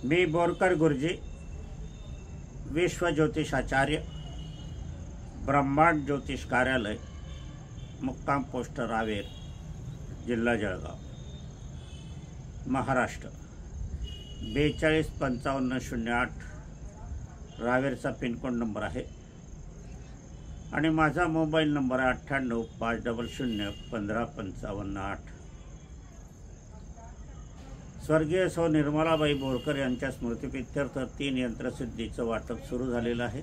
मी बोरकर गुरुजी, विश्व ज्योतिषाचार्य, ब्रह्मांड ज्योतिष कार्यालय, मुक्काम पोस्ट रावेर, जिल्हा जळगाव, महाराष्ट्र 425508 रावेरचा पिनकोड नंबर आहे आणि माझा मोबाईल नंबर आहे 9850015558। स्वर्गीय सौ निर्मलाबाई बोरकर यांच्या स्मृतिप्रीत्यर्थ 3 यंत्रसिद्धीचं वाटप सुरू झालेलं आहे।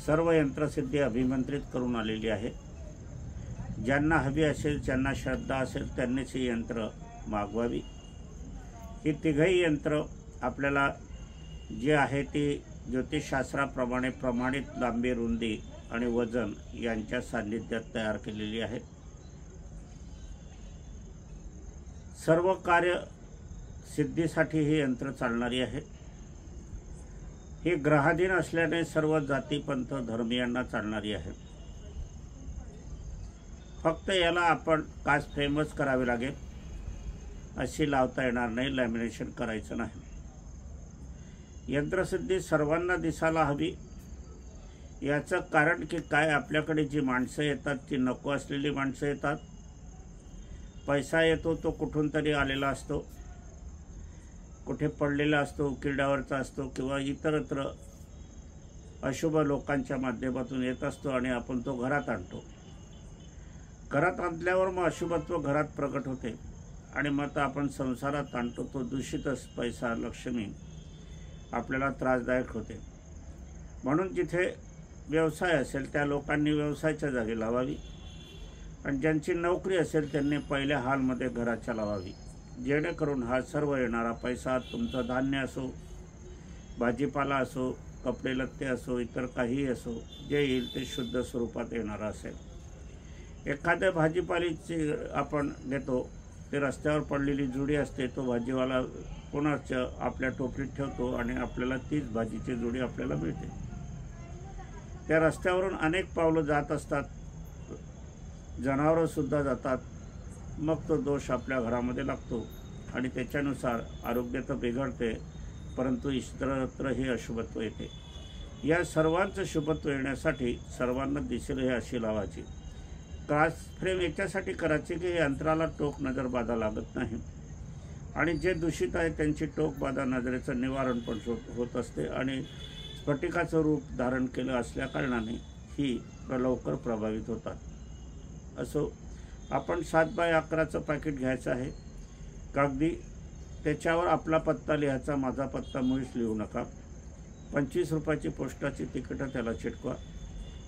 सर्व यंत्रसिद्धी अभिमंत्रित करून आलेली आहे। ज्यांना हवी असेल, ज्यांना श्रद्धा असेल त्यांनीच ही यंत्र मागवावी। ही तिघही यंत्र आपल्याला जी आहे ती ज्योतिषशास्त्राप्रमाणे प्रमाणित लांबी, रुंदी आणि वजन यांच्या सान्निध्यात तयार केलेली आहेत। सर्व कार्य सिद्धीसाठी ही यंत्र चालणारी आहे। ही ग्रहाधीन असल्याने सर्व जाती, पंथ, धर्मीयांना चालणारी आहे। फक्त याला आपण काच फ्रेमच करावी लागेल, अशी लावता येणार नाही, लॅमिनेशन करायचं नाही। यंत्रसिद्धी सर्वांना दिसायला हवी। याचं कारण की काय, आपल्याकडे जी माणसं येतात ती नको असलेली माणसं येतात। पैसा येतो तो कुठून तरी आलेला असतो, कुठे पडलेला असतो, किरड्यावरचा असतो किंवा इतरत्र अशुभ लोकांच्या माध्यमातून येत असतो आणि आपण तो घरात आणतो। घरात आणल्यावर मग अशुभत्व घरात प्रकट होते आणि मग आपण संसारात आणतो तो दूषितच पैसा, लक्ष्मी आपल्याला त्रासदायक होते। म्हणून जिथे व्यवसाय असेल त्या लोकांनी व्यवसायाच्या जागी लावावी आणि ज्यांची नोकरी असेल त्यांनी पहिल्या हॉलमध्ये घराच्या लावावी, जेणेकरून हा सर्व येणारा पैसा, तुमचं धान्य असो, भाजीपाला असो, कपडे लत्ते असो, इतर काही असो, जे येईल ते शुद्ध स्वरूपात येणारं असेल। एखाद्या भाजीपाल्याची आपण घेतो, ते रस्त्यावर पडलेली जुडी असते, तो भाजीवाला कोणाच्या आपल्या टोपलीत ठेवतो आणि आपल्याला तीच भाजीची जुडी आपल्याला मिळते। त्या रस्त्यावरून अनेक पावलं जात असतात, जनावरं सुद्धा जातात, मग तो दोष आपल्या घरामध्ये लागतो आणि त्याच्यानुसार आरोग्य तर बिघडते, परंतु इतरत्रही अशुभत्व येते। या सर्वांचं शुभत्व येण्यासाठी सर्वांना दिसेल हे अशी लावायची। काच फ्रेम याच्यासाठी करायची की यंत्राला टोक नजर बाधा लागत नाही आणि जे दूषित आहे त्यांची टोक बाधा नजरेचं निवारण पण होत असते आणि स्फटिकाचं रूप धारण केलं असल्या कारणाने ही लवकर प्रभावित होतात। असो, आपण 7x11चं पॅकेट घ्यायचं आहे। कागदी त्याच्यावर आपला पत्ता लिहायचा, माझा पत्ता मुळीच लिहू नका। 25 रुपयाची पोस्टाची तिकीटं त्याला चिटकवा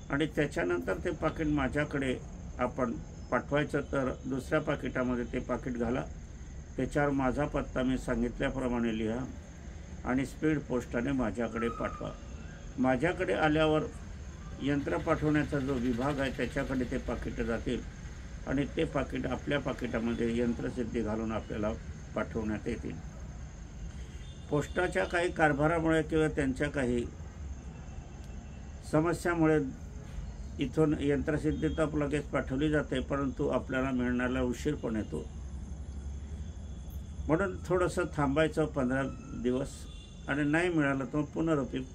आणि त्याच्यानंतर ते पाकिट माझ्याकडे आपण पाठवायचं। तर दुसऱ्या पाकिटामध्ये ते पाकिट घाला, त्याच्यावर माझा पत्ता मी सांगितल्याप्रमाणे लिहा आणि स्पीड पोस्टाने माझ्याकडे पाठवा। माझ्याकडे आल्यावर यंत्र पाठवण्याचा जो विभाग आहे त्याच्याकडे ते पाकिटं जातील आणि ते पाकिट आपल्या पाकिटामध्ये यंत्रसिद्धी घालून आपल्याला पाठवण्यात येतील। पोस्टाच्या काही कारभारामुळे किंवा त्यांच्या काही समस्यामुळे इथून यंत्रसिद्धी तर लगेच पाठवली जाते, परंतु आपल्याला मिळण्याला उशीर पण येतो। म्हणून थोडंसं थांबायचं 15 दिवस आणि नाही मिळालं तर पुनरुपी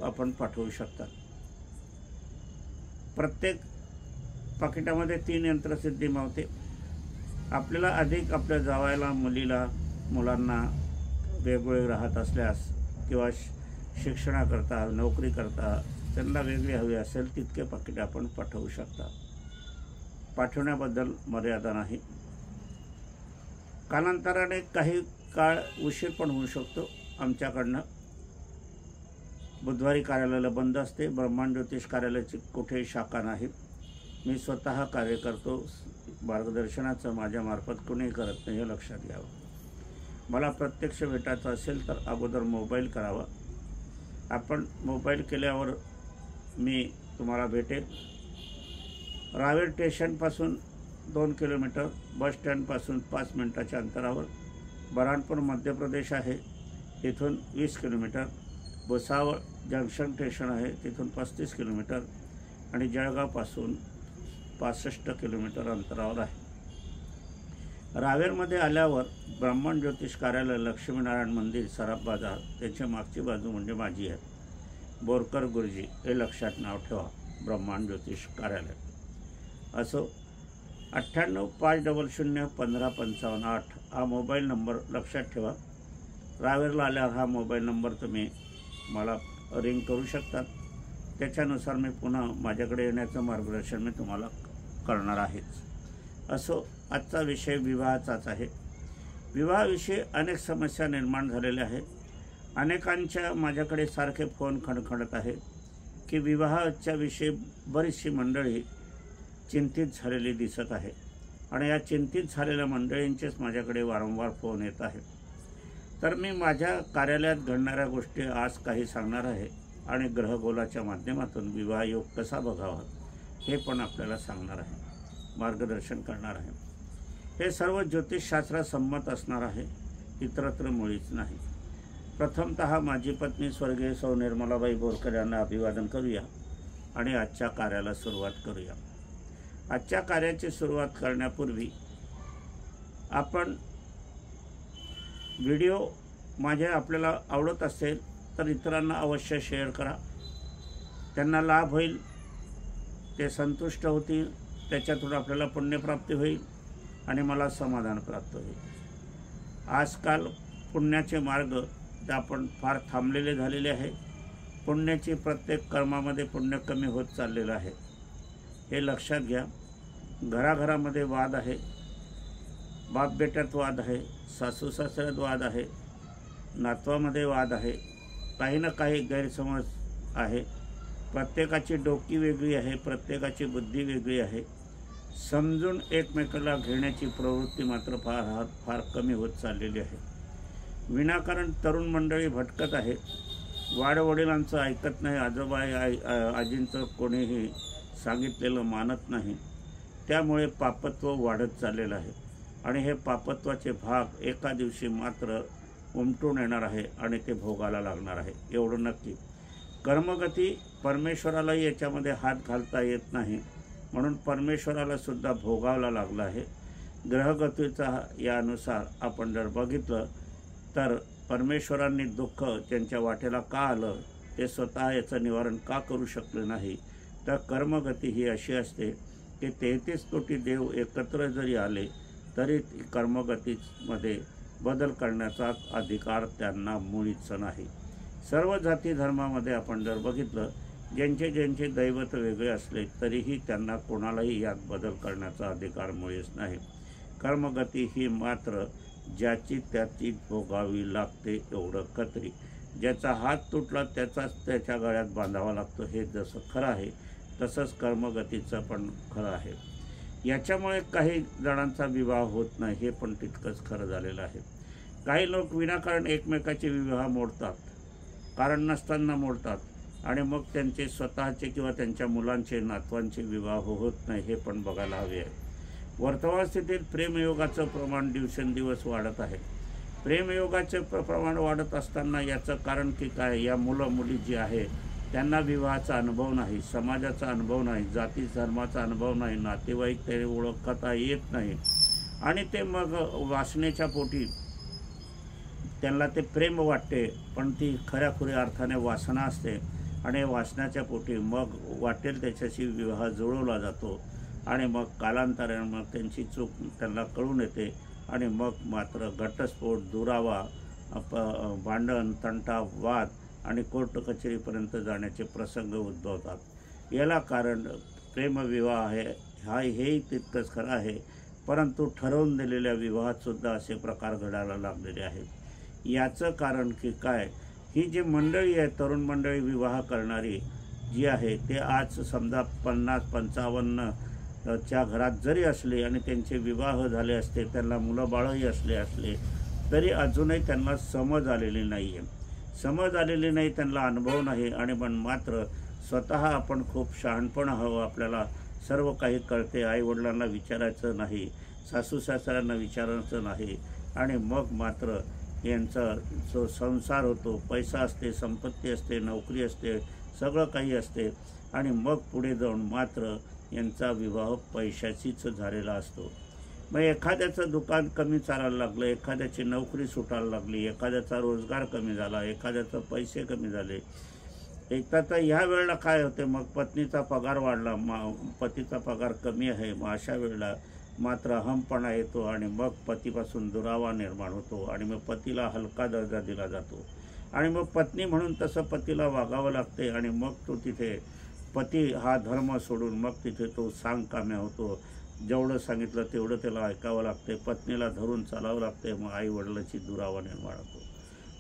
आपण पाठवू शकता। प्रत्येक पाकिटामध्ये 3 यंत्रसिद्धी मावते। आपल्याला अधिक आपल्या जावायला, मुलीला, मुलांना वेगवेगळे राहत असल्यास किंवा शिक्षणाकरता, नोकरी करता त्यांना वेगळी हवी असेल तितके पाकिट आपण पाठवू शकता। पाठवण्याबद्दल मर्यादा नाही। कालांतराने काही काळ उशीर पण होऊ शकतो आमच्याकडनं। बुधवारी कार्यालयाला बंद असते। ब्रह्मांड ज्योतिष कार्यालयाची कुठेही शाखा नाही। मी स्वतः कार्य करतो। मार्गदर्शनाचं माझ्यामार्फत कोणीही करत नाही, हे लक्षात घ्यावं। मला प्रत्यक्ष भेटायचं असेल तर अगोदर मोबाईल करावा। आपण मोबाईल केल्यावर मी तुम्हाला भेटेल। रावेर स्टेशनपासून 2 किलोमीटर, बस स्टँडपासून 5 मिनिटाच्या अंतरावर। बऱ्हाणपूर मध्य प्रदेश आहे, तिथून 20 किलोमीटर। भुसावळ जंक्शन स्टेशन आहे, तिथून 35 किलोमीटर आणि जळगावपासून 65 किलोमीटर अंतरावर आहे। रावेरमध्ये आल्यावर ब्राह्मण ज्योतिष कार्यालय, लक्ष्मीनारायण मंदिर, सराफ बाजार, त्याच्या मागची बाजू म्हणजे माझी आहे, बोरकर गुरुजी, हे लक्षात नाव ठेवा, ब्रह्मांड ज्योतिष कार्यालय. असो, 9850015558 हा मोबाईल नंबर लक्षात ठेवा. रावेरला आल्यावर हा मोबाईल नंबर तुम्ही मला रिंग करू शकतात. त्याच्यानुसार मी पुन्हा माझ्याकडे येण्याचं मार्गदर्शन मी तुम्हाला करणार आहेच. असो, आजचा विषय विवाहाचाच आहे. विवाहाविषयी अनेक समस्या निर्माण झालेल्या आहेत. अनेकांच्या माझ्याकडे सारखे फोन खणखणत आहे की विवाहाच्या विषयी बरीचशी मंडळी चिंतित झालेली दिसत आहे आणि या चिंतित झालेल्या मंडळींचेच माझ्याकडे वारंवार फोन येत आहेत. तर मी माझ्या कार्यालयात घडणाऱ्या गोष्टी आज काही सांगणार आहे आणि ग्रहगोलाच्या माध्यमातून विवाहयोग कसा बघावा हे पण आपल्याला सांगणार आहे, मार्गदर्शन करणार आहे. हे सर्व ज्योतिषशास्त्रात संमत असणार आहे, इतरत्र मुळीच नाही. प्रथमतः माझी पत्नी स्वर्गीय सौ निर्मलाबाई बोरकर यांना अभिवादन करूया आणि आजच्या कार्याला सुरुवात करूया. आजच्या कार्याची सुरुवात करण्यापूर्वी आपण व्हिडिओ माझे आपल्याला आवडत असेल तर इतरांना अवश्य शेअर करा. त्यांना लाभ होईल, ते संतुष्ट होतील, त्याच्यातून आपल्याला पुण्यप्राप्ती होईल आणि मला समाधान प्राप्त होईल. आजकाल पुण्याचे मार्ग आपण फार थांबलेले झालेले आहे. पुण्याची प्रत्येक कर्मामध्ये पुण्य कमी होत चाललेलं आहे, हे लक्षात घ्या. घराघरामध्ये वाद आहे, बाप बेट्यात वाद आहे, सासू सासऱ्यात वाद आहे, नातवामध्ये वाद आहे, काही ना काही गैरसमज आहे. प्रत्येकाची डोकी वेगळी आहे, प्रत्येकाची बुद्धी वेगळी आहे. समजून एकमेकाला घेण्याची प्रवृत्ती मात्र फार कमी होत चाललेली आहे. विनाकारण तरुण मंडळी भटकत आहेत. वाडवडिलांचं ऐकत नाही, आजोबा आजींचं कोणीही सांगितलेलं मानत नाही. त्यामुळे पापत्व वाढत चाललेलं आहे आणि हे पापत्वाचे भाग एका दिवशी मात्र उमटून येणार आहे आणि ते भोगायला लागणार आहे, एवढं नक्की. कर्मगती परमेश्वरालाही याच्यामध्ये हात घालता येत नाही, म्हणून परमेश्वराला सुद्धा भोगावला लागला आहे. ग्रहगतीचा यानुसार आपण जर बघितलं तर परमेश्वरांनी दुःख त्यांच्या वाटेला का आलं, ते स्वतः याचं निवारण का करू शकले नाही. तर कर्मगती ही अशी असते की 33 कोटी देव एकत्र जरी आले तरी कर्मगतीमध्ये बदल करण्याचा अधिकार त्यांना मुळीच नाही. सर्व जाती धर्मामध्ये आपण जर बघितलं, ज्यांचे दैवत वेगळे असले तरीही त्यांना कोणालाही यात बदल करण्याचा अधिकार मुळीच नाही. कर्मगती ही मात्र ज्याची त्याची भोगावी लागते, एवढं खत्री. ज्याचा हात तुटला त्याचाच त्याच्या गळ्यात बांधावा लागतो, हे जसं खरं आहे तसंच कर्मगतीचं पण खरं आहे. याच्यामुळे काही जणांचा विवाह होत नाही, हे पण तितकंच खरं झालेलं आहे. काही लोक विनाकारण एकमेकाचे विवाह मोडतात, कारण नसताना मोडतात आणि मग त्यांचे स्वतःचे किंवा त्यांच्या मुलांचे, नातवांचे विवाह होत नाही, हे पण बघायला हवे आहे. वर्तमान स्थितीत प्रेमयोगाचं प्रमाण दिवसेंदिवस वाढत आहे. प्रेमयोगाचे प्रमाण वाढत असताना याचं कारण की काय, या मुलं मुली जी आहे त्यांना विवाहाचा अनुभव नाही, समाजाचा अनुभव नाही, जाती धर्माचा अनुभव नाही, नातेवाईक ते ओळखता येत नाही आणि ते मग वासनेच्या पोटी त्यांना ते प्रेम वाटते, पण ती खऱ्याखुऱ्या अर्थाने वासना असते आणि वासनाच्या पोटी मग वाटेल त्याच्याशी विवाह जुळवला जातो आणि मग कालांतराने मग त्यांची चूक त्यांना कळून येते आणि मग मात्र घटस्फोट, दुरावा, भांडण, तंटा, वाद आणि कोर्ट कचेरीपर्यंत जाण्याचे प्रसंग उद्भवतात. याला कारण प्रेमविवाह आहे. हेही तितकंच खरं आहे, परंतु ठरवून दिलेल्या विवाहातसुद्धा असे प्रकार घडायला लागलेले आहेत. याचं कारण की काय, ही जी मंडळी आहे, तरुण मंडळी विवाह करणारी जी आहे, ते आज समजा 50-55 च्या घरात जरी असले आणि त्यांचे विवाह झाले असते, त्यांना मुलं बाळही असले तरी अजूनही त्यांना समज आलेली नाही आहे. समज आलेली नाही, त्यांना अनुभव नाही आणि पण मात्र स्वतः आपण खूप शहाणपण हवं, आपल्याला सर्व काही कळते, आईवडिलांना विचारायचं नाही, सासू सासऱ्यांना विचारायचं नाही आणि मग मात्र यांचा जो संसार होतो, पैसा असते, संपत्ती असते, नोकरी असते, सगळं काही असते आणि मग पुढे जाऊन मात्र यांचा विवाह पैशाचीच झालेला असतो. मग एखाद्याचं दुकान कमी चालायला लागलं, एखाद्याची नोकरी सुटायला लागली, एखाद्याचा रोजगार कमी झाला, एखाद्याचं पैसे कमी झाले. एकदा तर ह्या वेळेला काय होते, मग पत्नीचा पगार वाढला, पतीचा पगार कमी आहे. मग अशा वेळेला मात्र अहमपणा येतो आणि मग पतीपासून दुरावा निर्माण होतो आणि मग पतीला हलका दर्जा दिला जातो आणि मग पत्नी म्हणून तसं पतीला वागावं लागते आणि मग तो तिथे पती हा धर्म सोडून मग तिथे तो सांगकाम्या होतो. जेवढं सांगितलं तेवढं त्याला ऐकावं लागते, पत्नीला धरून चालावं लागते. मग आई वडिलाची दुरावा निर्माण होतो.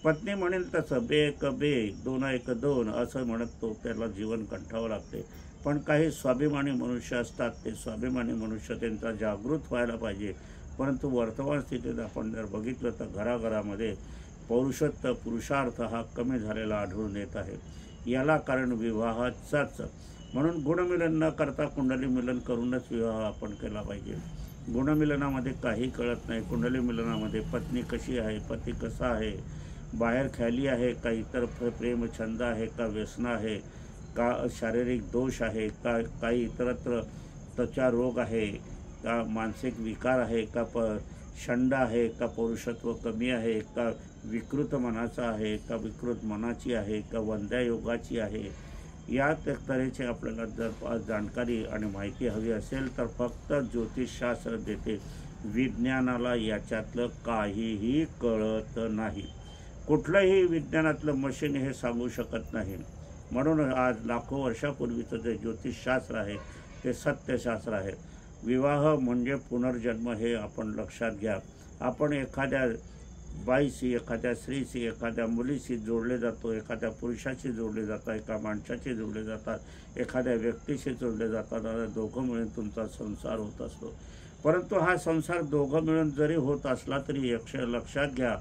पत्नी म्हणेल तसं बे एक बे, दोन एक दोन असं म्हणत तो त्याला जीवन कंठावं लागते. पण काही स्वाभिमानी मनुष्य असतात, ते स्वाभिमानी मनुष्य त्यांचा जागृत व्हायला पाहिजे. परंतु वर्तमान स्थितीत आपण जर बघितलं तर घराघरामध्ये पुरुषार्थ हा कमी झालेला आढळून येत आहे. याला कारण विवाहाचाच. म्हणून गुणमिलन न करता कुंडली मिलन करूनच विवाह आपण केला पाहिजे. गुणमिलनामध्ये काही कळत नाही. कुंडली मिलनामध्ये पत्नी कशी आहे, पती कसा आहे, बाहेर ख्याली आहे का, इतर प्रेम छंद आहे का, व्यसन आहे का, शारीरिक दोष आहे का, काही इतरत्र त्वचा रोग आहे का, मानसिक विकार आहे का, षंड आहे का, पौरुषत्व कमी आहे का, विकृत मनाचा आहे का, विकृत मनाची आहे का, वंद्या योगाची आहे. या तऱ्हेची आपल्याला जर जाणकारी आणि माहिती हवी असेल तर फक्त ज्योतिषशास्त्र देते. विज्ञानाला याच्यातलं काहीही कळत नाही. कुठलंही विज्ञानातलं मशीन हे सांगू शकत नाही. म्हणून आज लाखो वर्षापूर्वीचं जे ज्योतिषशास्त्र आहे ते सत्यशास्त्र आहे. विवाह म्हणजे पुनर्जन्म हे आपण लक्षात घ्या. आपण एखाद्या बाईशी, एखाद्या स्त्रीशी, एखाद्या मुलीशी जोडले जातो, एखाद्या पुरुषाशी जोडले जातात, एका माणसाशी जोडले जातात, एखाद्या व्यक्तीशी जोडले जातात आणि दोघं मिळून तुमचा संसार होत असतो. परंतु हा संसार दोघं मिळून जरी होत असला तरी लक्षात घ्या,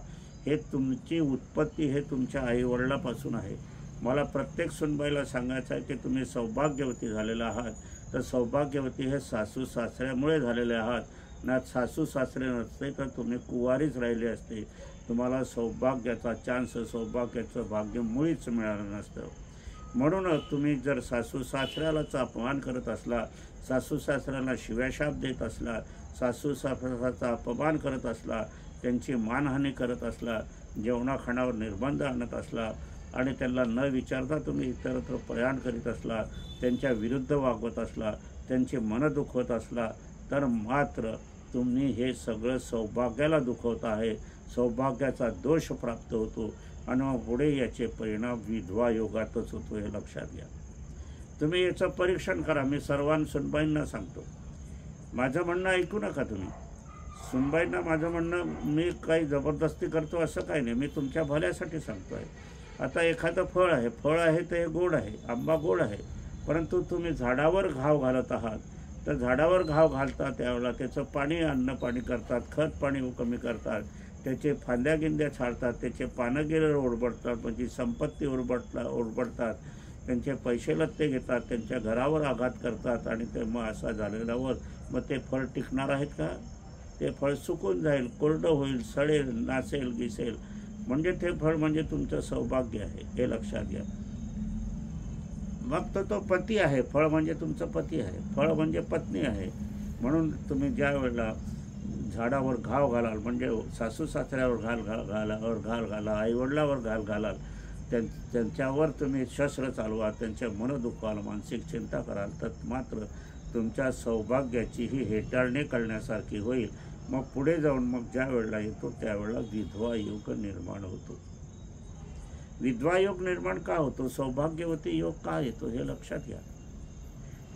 हे तुमची उत्पत्ती हे तुमच्या आईवडिलापासून आहे. मला प्रत्येक सुनबाईला सांगायचं आहे की तुम्ही सौभाग्यवती झालेला आहात, तर सौभाग्यवती हे सासू सासऱ्यामुळे झालेले आहात ना. सासू सासरे नसते तर तुम्ही कुवारीच राहिले असते. तुम्हाला सौभाग्याचा चान्स, सौभाग्याचं भाग्य मुळीच मिळालं नसतं. म्हणून तुम्ही जर सासू सासऱ्यालाच अपमान करत असला, सासू सासऱ्याला शिव्याशाप देत असला, सासू सासऱ्याचा अपमान करत असला, त्यांची मानहानी करत असला, जेवणाखाणावर निर्बंध आणत असला आणि त्यांना न विचारता तुम्ही इतरत्र प्रयाण करीत असला, त्यांच्या विरुद्ध वागवत असला, त्यांचे मन दुखवत असला, तर मात्र तुम्ही हे सगळं सौभाग्याला दुखवत आहे. सौभाग्याचा दोष प्राप्त होतो आणि मग पुढे याचे परिणाम विधवा योगातच होतो. हे लक्षात घ्या. तुम्ही याचं परीक्षण करा. मी सुनबाईंना सांगतो, माझं म्हणणं ऐकू नका तुम्ही. सुनबाईंना माझं म्हणणं मी काही जबरदस्ती करतो असं काही नाही, मी तुमच्या भल्यासाठी सांगतो आहे. आता एखादं फळ आहे तर हे गोड आहे, आंबा गोड आहे. परंतु तुम्ही झाडावर घाव घालत आहात, तर झाडावर घाव घालता त्यावेळेला त्याचं अन्न पाणी करतात, खत पाणी कमी करतात, त्याचे फांद्या गिंद्या छाडतात, त्याचे पानं गिरं ओरबडतात, म्हणजे संपत्ती ओरबडतात, त्यांचे पैसे लत्ते घेतात, त्यांच्या घरावर आघात करतात आणि ते मग असा झालेल्यावर मग ते फळ टिकणार आहेत का? ते फळ सुकून जाईल, कोरडं होईल, सडेल, नासेल, गिसेल. म्हणजे ते फळ म्हणजे तुमचं सौभाग्य आहे. हे लक्षात घ्या. मग तो पती आहे, फळ म्हणजे तुमचं पती आहे, फळ म्हणजे पत्नी आहे. म्हणून तुम्ही ज्या वेळेला झाडावर घाव घालाल, म्हणजे सासू सासऱ्यावर घाल घाला, आईवडिलावर घाल घालाल, त्यांच्यावर तुम्ही शस्त्र चालवा, त्यांचे मन दुखवाल, मानसिक चिंता कराल, तर मात्र तुमच्या सौभाग्याचीही हेटाळणी करण्यासारखी होईल. मग पुढे जाऊन मग ज्या वेळेला येतो त्यावेळेला विधवा योग निर्माण होतो. विधवा योग निर्माण का होतो? सौभाग्यवती योग का येतो हे लक्षात घ्या.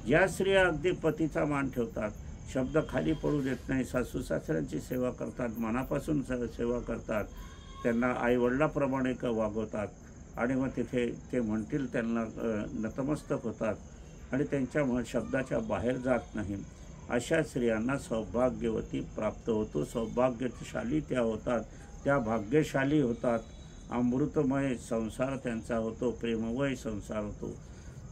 ज्या स्त्रिया अगदी पतीचा मान ठेवतात, शब्द खाली पडू देत नाही, सासू सासऱ्यांची सेवा करतात, मनापासून सेवा करतात, त्यांना आईवडिलाप्रमाणे वागवतात आणि मग तिथे ते म्हणतील त्यांना नतमस्तक होतात आणि त्यांच्या शब्दाच्या बाहेर जात नाही, अशा स्त्रियांना सौभाग्यवती प्राप्त होतो. सौभाग्यशाली त्या होतात, त्या भाग्यशाली होतात. अमृतमय संसार त्यांचा होतो, प्रेममय संसार होतो.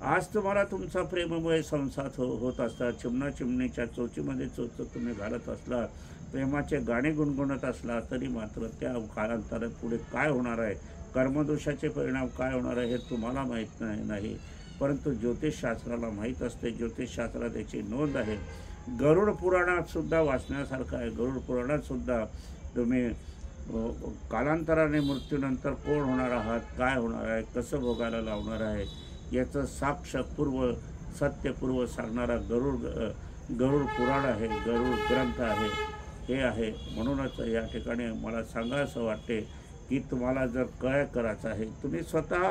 आज तुम्हाला तुमचा प्रेममय संसार होत असता, चिमणा चिमणीच्या चोचीमध्ये चोच तुम्ही घालत असला, प्रेमाचे गाणे गुणगुणत असला, तरी मात्र त्या कालांतरात पुढे काय होणार आहे, कर्मदोषाचे परिणाम काय होणार आहे हे तुम्हाला माहीत नाही. परंतु ज्योतिषशास्त्राला माहीत असते. ज्योतिषशास्त्रात याची नोंद आहे गरुड पुराणात सुद्धा वाचण्यासारखं आहे. गरुड पुराणात सुद्धा तुम्ही कालांतराने मृत्यूनंतर कोण होणार आहात, काय होणार आहे, कसं भोगायला लावणार आहे याचं साक्षपूर्व सत्यपूर्व सांगणारा गरुड पुराण आहे, गरुड ग्रंथ आहे, हे आहे. म्हणूनच या ठिकाणी मला सांगायचं वाटते की तुम्हाला जर काय करायचं आहे, तुम्ही स्वतः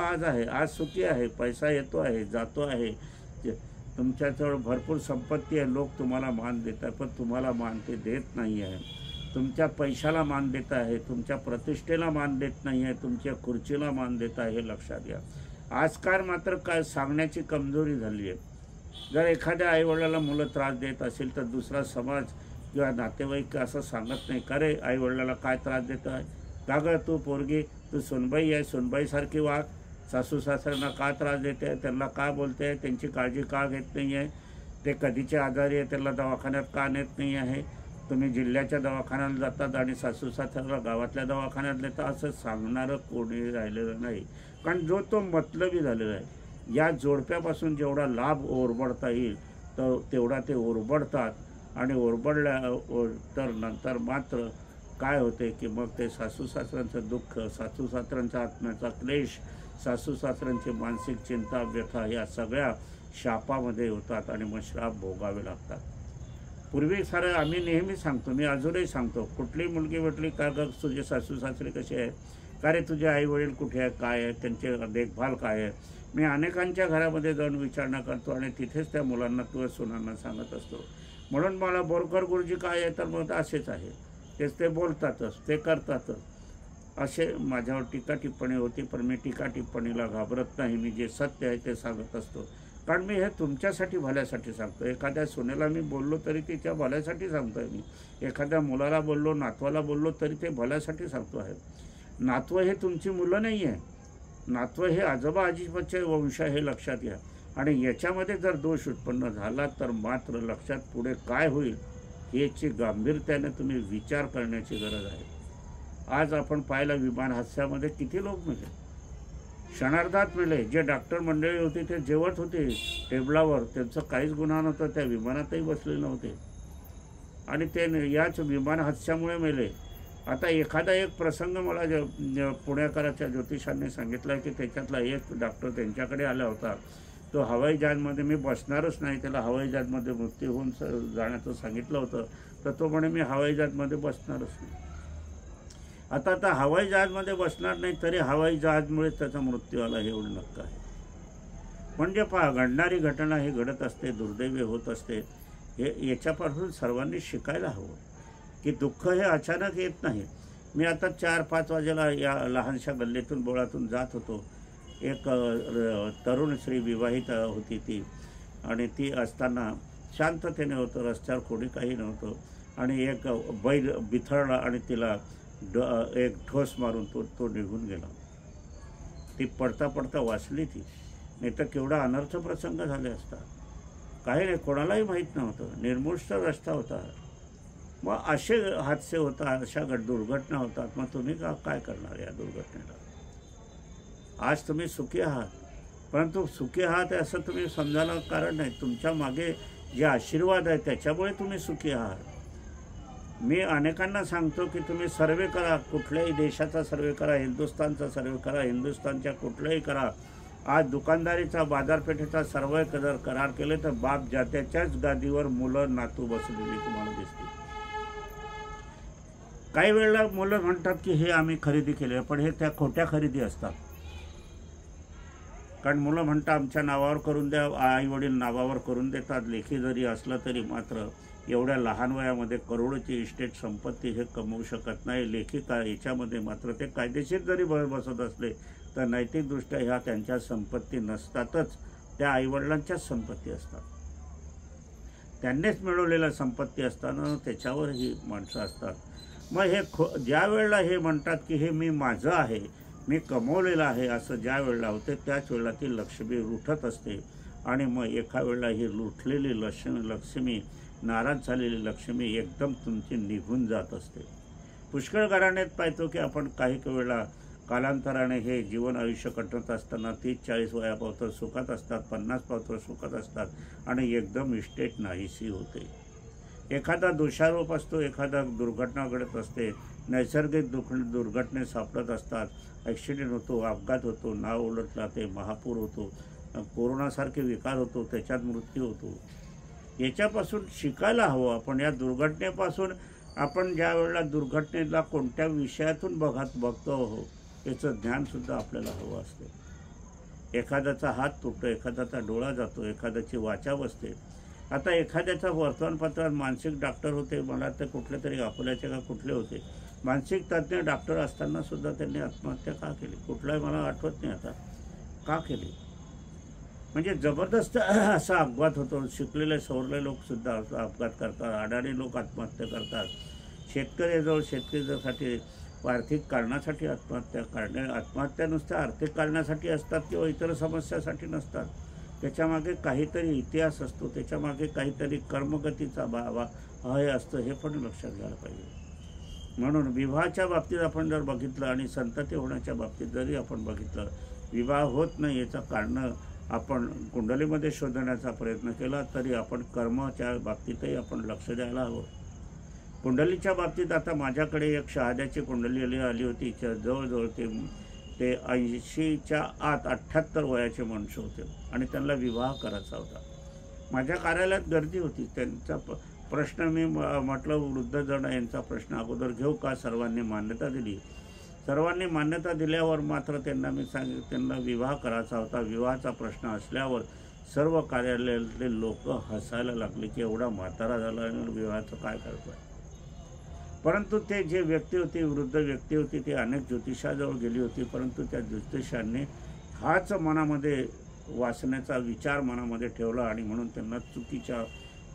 आज सुखी आहे, पैसा येतो आहे, जातो आहे, तुमच्याजवळ भरपूर संपत्ती आहे, लोक तुम्हाला मान देत आहे, पण तुम्हाला मान ते देत नाही आहे. तुमच्या पैशाला मान देत आहे, तुमच्या प्रतिष्ठेला मान देत नाही आहे, तुमच्या खुर्चीला मान देत आहे, हे लक्षात घ्या. आजकाल मात्र काय सांगण्याची कमजोरी झाली आहे. जर एखाद्या आईवडिलाला मुलं त्रास देत असेल तर दुसरा समाज किंवा नातेवाईक असं सांगत नाही, का रे आईवडिलाला काय त्रास देत आहे, का गं तू पोरगी, तू सुनबाई आहे, सुनबाईसारखी वाग, सासू सासऱ्यांना का त्रास देते आहे, त्यांना का बोलते आहे, त्यांची काळजी का घेत नाही आहे, ते कधीचे आजारी आहे त्यांना दवाखान्यात का नेत नाही आहे, तुम्ही जिल्ह्याच्या दवाखान्यात जातात आणि सासू सासऱ्याला गावातल्या दवाखान्यात नेता, असं सांगणारं कोणी राहिलेलं नाही. कारण जो तो मतलबी झालेला आहे. या जोडप्यापासून जेवढा लाभ ओरबडता येईल तर तेवढा ते ओरबडतात आणि ओरबडल्या तर नंतर मात्र काय होते की मग ते सासू सासऱ्यांचं दुःख, सासू सासऱ्यांचा आत्म्याचा क्लेश, सासू सासऱ्यांची मानसिक चिंता व्यथा या सगळ्या शापामध्ये होतात आणि मग श्राप भोगावे लागतात. पूर्वी सारं आम्ही नेहमी सांगतो, मी अजूनही सांगतो, कुठली मुलगी म्हटली का गं तुझे सासू सासरे कसे आहेत, का रे तुझे आई वडील कुठे आहेत, काय आहे, त्यांचे देखभाल काय आहे. मी अनेकांच्या घरामध्ये जाऊन विचारणा करतो आणि तिथेच त्या मुलांना किंवा सुनांना सांगत असतो. म्हणून मला बोरकर गुरुजी काय आहे तर मग असेच आहे, तेच ते बोलतातच, ते करतातच, असे माझ्यावर टीका टिप्पणी होती. पण मी टीका टिप्पणीला घाबरत नाही, मी जे सत्य आहे ते सांगत असतो. कारण मी हे तुमच्यासाठी भल्यासाठी सांगतो. एखाद्या सुनेला मी बोललो तरी तिच्या भल्यासाठी सांगतो आहे मी. एखाद्या मुलाला बोललो, नातवाला बोललो तरी ते भल्यासाठी सांगतो आहे. नातवं हे तुमची मुलं नाही आहे, नातवं हे आजोबा आजीबाचे वंश आहे, हे लक्षात घ्या. आणि याच्यामध्ये जर दोष उत्पन्न झाला तर मात्र लक्षात पुढे काय होईल याची गांभीर्याने तुम्ही विचार करण्याची गरज आहे. आज आपण पाहिलं विमान हादस्यामध्ये किती लोक मेले, क्षणार्धात मेले. जे डॉक्टर मंडळी होती ते जेवत होते टेबलावर, त्यांचं काहीच गुन्हा नव्हतं, त्या विमानातही बसले नव्हते आणि ते याच विमान हादस्यामुळे मेले. आता एखादा एक प्रसंग मला पुणेकराच्या ज्योतिषांनी सांगितला की त्याच्यातला एक डॉक्टर त्यांच्याकडे आला होता. तो हवाई जहाजमध्ये मी बसणारच नाही, त्याला हवाई जहाजमध्ये मृत्यू होऊन जाण्याचं सांगितलं होतं, तर तो म्हणे मी हवाई जहाजमध्ये बसणारच नाही. आता हवाई जहाजमध्ये बसणार नाही तरी हवाई जहाजमुळेच त्याचा मृत्यू आला, हे एवढं नक्की आहे. म्हणजे पहा, घडणारी घटना ही घडत असते, दुर्दैवी होत असते. हे याच्यापासून सर्वांनी शिकायला हवं की दुःख हे अचानक येत नाही. मी आता 4-5 वाजेला या लहानशा गल्लीतून बोळातून जात होतो. एक तरुण स्त्री विवाहित होती ती, आणि ती असताना शांततेने होतं, रस्त्यावर कोणी काही नव्हतं, आणि एक बैल बिथळला आणि तिला एक ठोस मारून तो निघून गेला. ती पडता पडता वाचली ती, नाही तर केवढा अनर्थ प्रसंग झाले असता. काही नाही, कोणालाही माहीत नव्हतं, निर्मुष्ट रस्ता होता. मग असे हादसे होतात, अशा दुर्घटना होतात. मग तुम्ही काय करणार या दुर्घटनेला? आज तुम्ही सुखी आहात, परंतु सुखी आहात असं तुम्ही समजायला कारण नाही. तुमच्या मागे जे आशीर्वाद आहे त्याच्यामुळे तुम्ही सुखी आहात. मी अनेकांना सांगतो की तुम्ही सर्वे करा, कुठल्याही देशाचा सर्वे करा, हिंदुस्थानचा सर्वे करा, हिंदुस्थानच्या कुठलाही करा. आज दुकानदारीचा, बाजारपेठेचा सर्वे जर करार केले तर बाप जात्याच्याच गादीवर मुलं नातू बसलेली तुम्हाला दिसतील. काही वेळेला मुलं म्हणतात की हे आम्ही खरेदी केले, पण हे त्या खोट्या खरेदी असतात. कारण मुलं म्हणतात आमच्या नावावर करून द्या, आई वडील नावावर करून देतात. लेखी जरी असलं तरी मात्र एवढ्या लहान वयामध्ये करोडोची इस्टेट संपत्ती हे कमवू शकत नाही. लेखी याच्यामध्ये मात्र ते कायदेशीर जरी बसत असले तर नैतिकदृष्ट्या ह्या त्यांच्या संपत्ती नसतातच, त्या आईवडिलांच्याच संपत्ती असतात. त्यांनीच मिळवलेल्या संपत्ती असताना त्याच्यावर ही माणसं असतात. मग हे ज्या वेळेला हे म्हणतात की हे मी माझं आहे, मी कमवलेलं आहे, असं ज्या वेळेला होते त्याच वेळेला ती लक्ष्मी रूठत असते. आणि मग एका वेळेला ही लुटलेली लक्ष्मी, नाराज झालेली लक्ष्मी एकदम तुमची निघून जात असते. पुष्कळ घराण्यात पाहतो की आपण काही वेळेला कालांतराने हे जीवन आयुष्य कटत असताना 30-40 वयापावतर सुखात असतात, 50 पावतर सुखात असतात, आणि एकदम इस्टेट नाहीशी होते. एखादा दोषारोप असतो, एखादा दुर्घटना घडत असते, नैसर्गिक दुर्घटने सापडत असतात, ॲक्सिडेंट होतो, अपघात होतो, नाव उलटला ते महापूर होतो, कोरोनासारखे विकार होतो, त्याच्यात मृत्यू होतो. याच्यापासून शिकायला हवं आपण. या दुर्घटनेपासून आपण ज्या वेळेला दुर्घटनेला कोणत्या विषयातून बघतो याचं ज्ञानसुद्धा आपल्याला हवं असतं. एखाद्याचा हात तुटतो, एखाद्याचा डोळा जातो, एखाद्याची वाचा बसते. आता एखाद्याचा वर्तमानपत्रात मानसिक डॉक्टर होते, मला तर कुठले तरी अकोल्याचे का कुठले होते, मानसिक तज्ज्ञ डॉक्टर असतानासुद्धा त्यांनी आत्महत्या का केली? कुठलाही मला आठवत नाही आता का केली. म्हणजे जबरदस्त असा अपघात होतो. शिकलेले सवरले लोकसुद्धा अपघात करतात, अडाणी लोक आत्महत्या करतात. शेतकऱ्याजवळ शेतकऱ्यासाठी आर्थिक कारणासाठी आत्महत्या नुसत्या आर्थिक कारणासाठी असतात किंवा इतर समस्यासाठी नसतात. त्याच्यामागे काहीतरी इतिहास असतो, त्याच्यामागे काहीतरी कर्मगतीचा हे असतं, हे पण लक्षात घ्यायला पाहिजे. म्हणून विवाहाच्या बाबतीत आपण जर बघितलं आणि संतती होण्याच्या बाबतीत जरी आपण बघितलं, विवाह होत नाही याचं कारण आपण कुंडलीमध्ये शोधण्याचा प्रयत्न केला तरी आपण कर्माच्या बाबतीतही आपण लक्ष द्यायला हवं. कुंडलीच्या बाबतीत आता माझ्याकडे एक शहाद्याची कुंडली आली होती. जवळजवळ ते 80च्या आत 78 वयाचे मनुष्य होते आणि त्यांना विवाह करायचा होता. माझ्या कार्यालयात गर्दी होती. त्यांचा प्रश्न मी म्हटलं, वृद्धजण यांचा प्रश्न अगोदर घेऊ का? सर्वांनी मान्यता दिली. सर्वांनी मान्यता दिल्यावर मात्र त्यांना मी सांगितलं त्यांना विवाह करायचा होता. विवाहाचा प्रश्न असल्यावर सर्व कार्यालयातले लोक हसायला लागले की एवढा म्हातारा झाला आणि विवाहाचं काय करतोय. परंतु ते जे व्यक्ती होती, वृद्ध व्यक्ती होती, ती अनेक ज्योतिषाजवळ गेली होती. परंतु त्या ज्योतिषांनी हाच मनामध्ये वासनेचा विचार मनामध्ये ठेवला आणि म्हणून त्यांना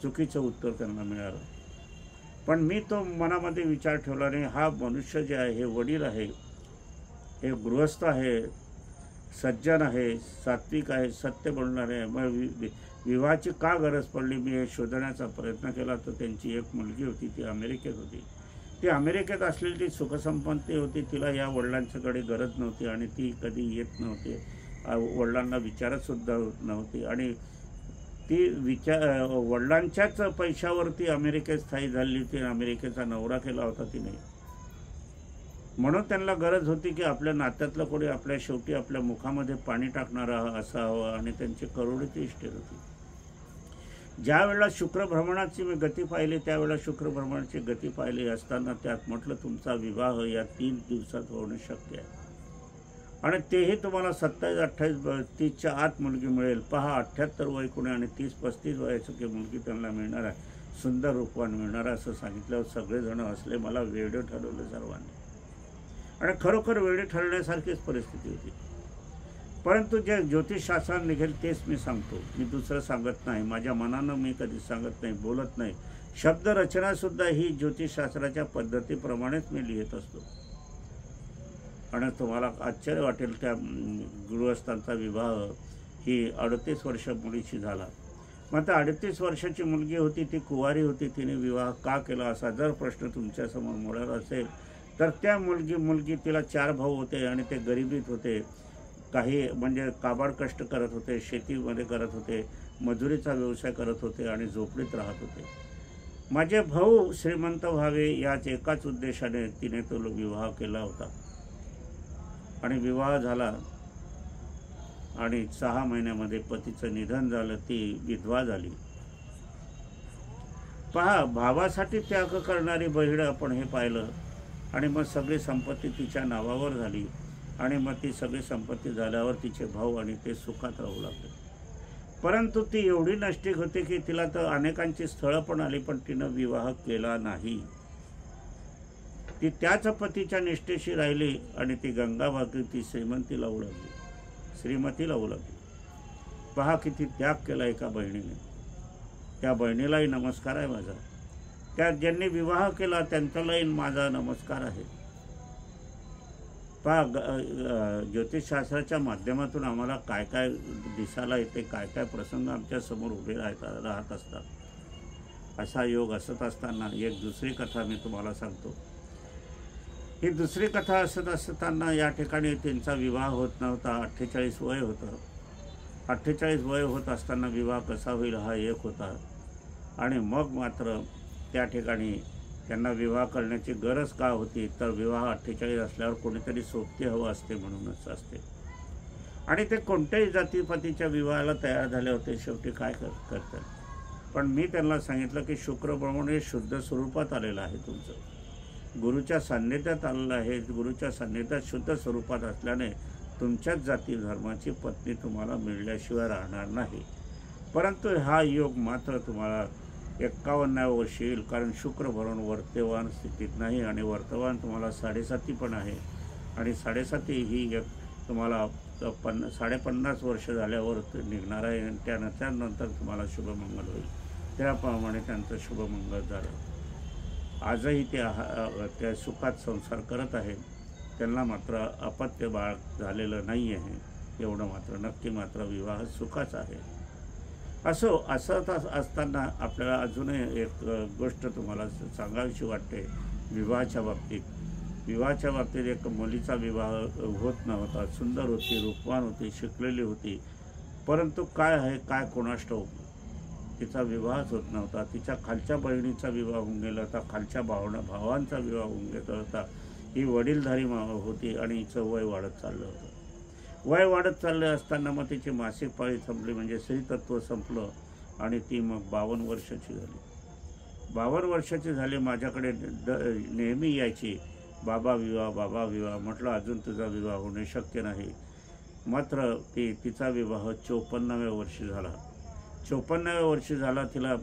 चुकीचं उत्तर त्यांना मिळालं. पण मी तो मनामध्ये विचार ठेवला नाही. हा मनुष्य जे आहे, हे वडील आहे, हे गृहस्थ आहे, सज्जन आहे, सात्विक आहे, सत्य बोलणार आहे. मग विवाहाची का गरज पडली? मी हे शोधण्याचा प्रयत्न केला तर त्यांची एक मुलगी होती, ती अमेरिकेत होती. ती अमेरिकेत असलेली ती सुखसंपत्ती होती. तिला या वडिलांच्याकडे गरज नव्हती आणि ती कधी येत नव्हती, वडिलांना विचारतसुद्धा नव्हती आणि ती वडिलांच्याच पैशावरती अमेरिकेत स्थायी झाली होती. अमेरिकेचा नवरा केला होता तिने. म्हणून त्यांना गरज होती की आपल्या नात्यातलं कोणी आपल्या शेवटी आपल्या मुखामध्ये पाणी टाकणारा असावं आणि त्यांची करोडीची इस्टेट होती. ज्या वेळेला शुक्रभ्रमणाची मी गती पाहिली, त्यावेळेला शुक्रभ्रमणाची गती पाहिली असताना त्यात म्हटलं तुमचा विवाह या 3 दिवसात होणं शक्य आहे आणि तेही तुम्हाला 27, 28, 30च्या आत मुलगी मिळेल. पहा, 78 वय कोणी आणि 30-35 वयाची मुलगी त्यांना मिळणार आहे, सुंदर रूपवान मिळणार आहे असं सांगितल्यावर सगळेजण असले. मला वेडे ठरवलं सर्वांनी आणि खरोखर वेडे ठरवण्यासारखीच परिस्थिती होती. परंतु जे ज्योतिषशास्त्रात निघेल तेच मी सांगतो. मी दुसरं सांगत नाही. माझ्या मनानं मी कधीच सांगत नाही, बोलत नाही. शब्दरचनासुद्धा ही ज्योतिषशास्त्राच्या पद्धतीप्रमाणेच मी लिहित असतो. आणि तुम्हाला आश्चर्य वाटेल, त्या गृहस्थांचा विवाह ही 38 वर्ष मुलीशी झाला. मग आता 38 वर्षाची मुलगी होती, ती कुवारी होती, तिने विवाह का केला असा जर प्रश्न तुमच्यासमोर मोडला असेल तर त्या मुलगी तिला 4 भाऊ होते आणि ते गरिबीत होते. काही म्हणजे काबाड कष्ट करत होते, शेतीमध्ये करत होते, मजुरीचा व्यवसाय करत होते आणि झोपडीत राहत होते. माझे भाऊ श्रीमंत व्हावे याच एकाच उद्देशाने तिने तो विवाह केला होता आणि विवाह झाला आणि 6 महिन्यामध्ये पतीचं निधन झालं. ती विधवा झाली. पहा, भावासाठी त्याग करणारी बहीण आपण हे पाहिलं आणि मग सगळी संपत्ती तिच्या नावावर झाली आणि मग ती सगळी संपत्ती झाल्यावर तिचे भाऊ आणि ते सुखात राहू लागले. परंतु ती एवढी नष्टिक होती की तिला तर अनेकांची स्थळं पण आली पण तिनं विवाह केला नाही. ती त्याच पतीच्या निष्ठेशी राहिली आणि ती गंगाभागी ती श्रीमतीला उलगली. पहा किती त्याग केला एका बहिणीने. त्या बहिणीलाही नमस्कार आहे माझा. त्या ज्यांनी विवाह केला त्यांच्यालाही माझा नमस्कार आहे. पहा, ज्योतिषशास्त्राच्या माध्यमातून आम्हाला काय काय दिसायला येते, काय काय प्रसंग आमच्या समोर उभे राहत असतात. असा योग असत असताना एक दुसरी कथा मी तुम्हाला सांगतो. ही दुसरी कथा असत असताना या ठिकाणी त्यांचा विवाह होत नव्हता. 48 वय होतं. 48 वय होत असताना विवाह कसा होईल हा एक होता आणि मग मात्र त्या ठिकाणी त्यांना विवाह करण्याची गरज का होती, तर विवाह 48 असल्यावर कोणीतरी सोबती हवं असते म्हणूनच असते. आणि ते कोणत्याही जातीपातीच्या विवाहाला तयार झाले होते. शेवटी काय करतात. पण मी त्यांना सांगितलं की शुक्रब्रह्मण हे शुद्ध स्वरूपात आलेलं आहे, तुमचं गुरुच्या सान्निध्यात आलेलं आहे. गुरुच्या सान्निध्यात शुद्ध स्वरूपात असल्याने तुमच्याच जाती धर्माची पत्नी तुम्हाला मिळल्याशिवाय राहणार नाही. परंतु हा योग मात्र तुम्हाला 51व्या वर्षी येईल, कारण शुक्र भरून वर्तमान स्थितीत नाही आणि वर्तमान तुम्हाला 7.5 पण आहे. आणि 7.5 ही एक तुम्हाला 50 वर्ष झाल्यावर निघणार आहे आणि त्यानंतर तुम्हाला शुभमंगल होईल. त्याप्रमाणे त्यांचं शुभमंगल झालं. आजही त्या सुखात संसार करत आहेत. त्यांना मात्र अपत्य बाळ झालेलं नाही आहे, एवढं मात्र नक्की. मात्र विवाह सुखाचा आहे. असं असताना आपल्याला अजूनही एक गोष्ट तुम्हाला सांगावीशी वाटते. विवाहाच्या बाबतीत एक मुलीचा विवाह होत नव्हता. सुंदर होती, रूपवान होती, शिकलेली होती, परंतु काय कोणास ठाऊक तिचा विवाहच होत नव्हता. तिच्या खालच्या बहिणीचा विवाह होऊन गेला होता, खालच्या भावांचा विवाह होऊन गेला होता. ही वडीलधारी होती आणि हिचं वय वाढत चाललं होतं. वय वाढत चाललं असताना मग तिची मासिक पाळी संपली, म्हणजे स्त्रीतत्व संपलं आणि ती मग 52 वर्षाची झाली. 52 वर्षाची झाली. माझ्याकडे नेहमी यायची, बाबा विवाह. म्हटलं अजून तुझा विवाह होणे शक्य नाही. मात्र तिचा विवाह 54व्या वर्षी झाला. 54व्या वर्षी झाला. तिला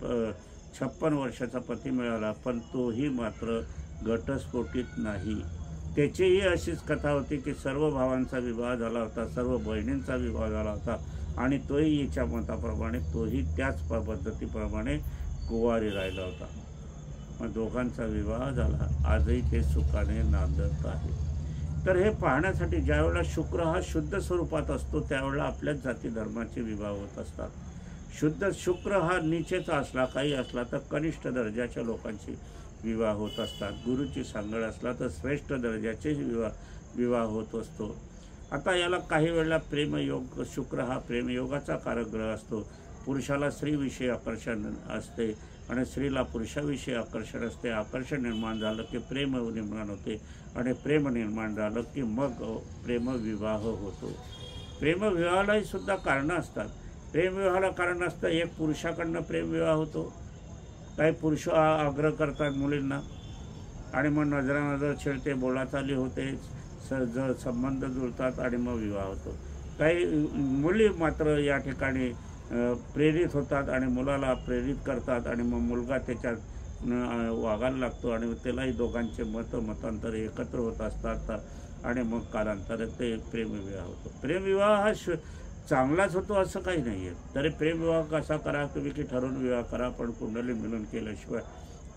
56 वर्षाचा पती मिळाला, पण तोही मात्र घटस्फोटीत नाही. त्याचीही अशीच कथा होती की सर्व भावांचा विवाह झाला होता, सर्व बहिणींचा विवाह झाला होता आणि तोही हिच्या मताप्रमाणे तोही त्याच पद्धतीप्रमाणे कुवारी राहिला होता. मग दोघांचा विवाह झाला. आजही ते सुखाने नांदत आहे. तर हे पाहण्यासाठी ज्यावेळेला शुक्र हा शुद्ध स्वरूपात असतो त्यावेळेला आपल्याच जाती धर्माचे विवाह होत असतात. शुद्ध शुक्र हा नीचेचा असला, काही असला तर कनिष्ठ दर्जाच्या लोकांची विवाह होत असतात. गुरुची सांगड असला तर श्रेष्ठ दर्जाचे विवाह होत असतो. आता याला काही वेळेला प्रेमयोग, शुक्र हा प्रेमयोगाचा कारक ग्रह असतो. पुरुषाला स्त्रीविषयी आकर्षण असते आणि स्त्रीला पुरुषाविषयी आकर्षण असते. आकर्षण निर्माण झालं की प्रेम निर्माण होते आणि प्रेम निर्माण झालं की मग प्रेमविवाह होतो. प्रेमविवाहालाही सुद्धा कारणं असतात. प्रेमविवाहाला कारण असतं, एक पुरुषाकडनं प्रेमविवाह होतो. काही पुरुष आग्रह करतात मुलींना आणि मग नजर छेडते, बोलाचाली होते, संबंध जुळतात आणि मग विवाह होतो. काही मुली मात्र या ठिकाणी प्रेरित होतात आणि मुलाला प्रेरित करतात आणि मग मुलगा त्याच्यात वागायला लागतो आणि त्यालाही दोघांचे मतांतर एकत्र होत असतात आणि मग कालांतर ते प्रेमविवाह होतो. प्रेमविवाह हा चांगलाच होतो असं काही नाही आहे. तरी प्रेमविवाह कसा करा तुम्ही की ठरवून विवाह करा, पण कुंडली मिलन केल्याशिवाय